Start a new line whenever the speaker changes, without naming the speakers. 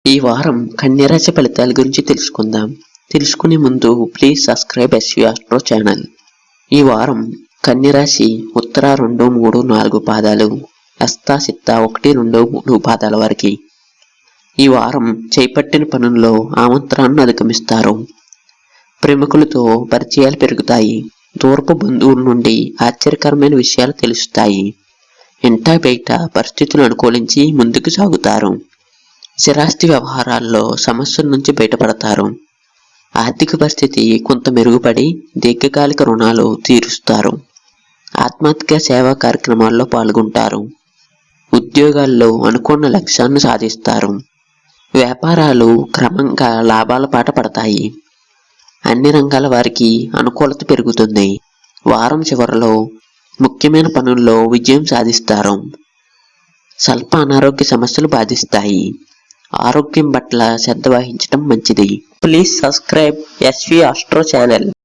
ఈ వారం కన్యరాశి ఫలితాల గురించి తెలుసుకుందాం. తెలుసుకునే ముందు please subscribe SV Astro channel. ఈ వారం కన్యరాశి ఉత్తర 2, 3, 4 పాదాలు, హస్త, చిత్త 1, 2, 3 పాదాల వారికి ఈ వారం చేపట్టిన పనుల్లో ఆమంత్రాలను అధిగమిస్తారు. ప్రముఖులతో పరిచయాలు పెరుగుతాయి. దూరపు బంధువుల నుండి ఆశ్చర్యకరమైన విషయాలు తెలుస్తాయి. ఇంటా బయట పరిస్థితులు అనుకూలించి ముందుకు సాగుతారు. స్థిరాస్తి వ్యవహారాల్లో సమస్యల నుంచి బయటపడతారు. ఆర్థిక పరిస్థితి కొంత మెరుగుపడి దీర్ఘకాలిక రుణాలు తీరుస్తారు. ఆత్మాత్మిక సేవా కార్యక్రమాల్లో పాల్గొంటారు. ఉద్యోగాల్లో అనుకున్న లక్ష్యాన్ని సాధిస్తారు. వ్యాపారాలు క్రమంగా లాభాల బాట పడతాయి. అన్ని రంగాల వారికి అనుకూలత పెరుగుతుంది. వారం చివరిలో ముఖ్యమైన పనుల్లో విజయం సాధిస్తారు. స్వల్ప అనారోగ్య సమస్యలు బాధిస్తాయి. ఆరోగ్యం పట్ల శ్రద్ధ వహించడం మంచిది. Please subscribe SV Astro channel.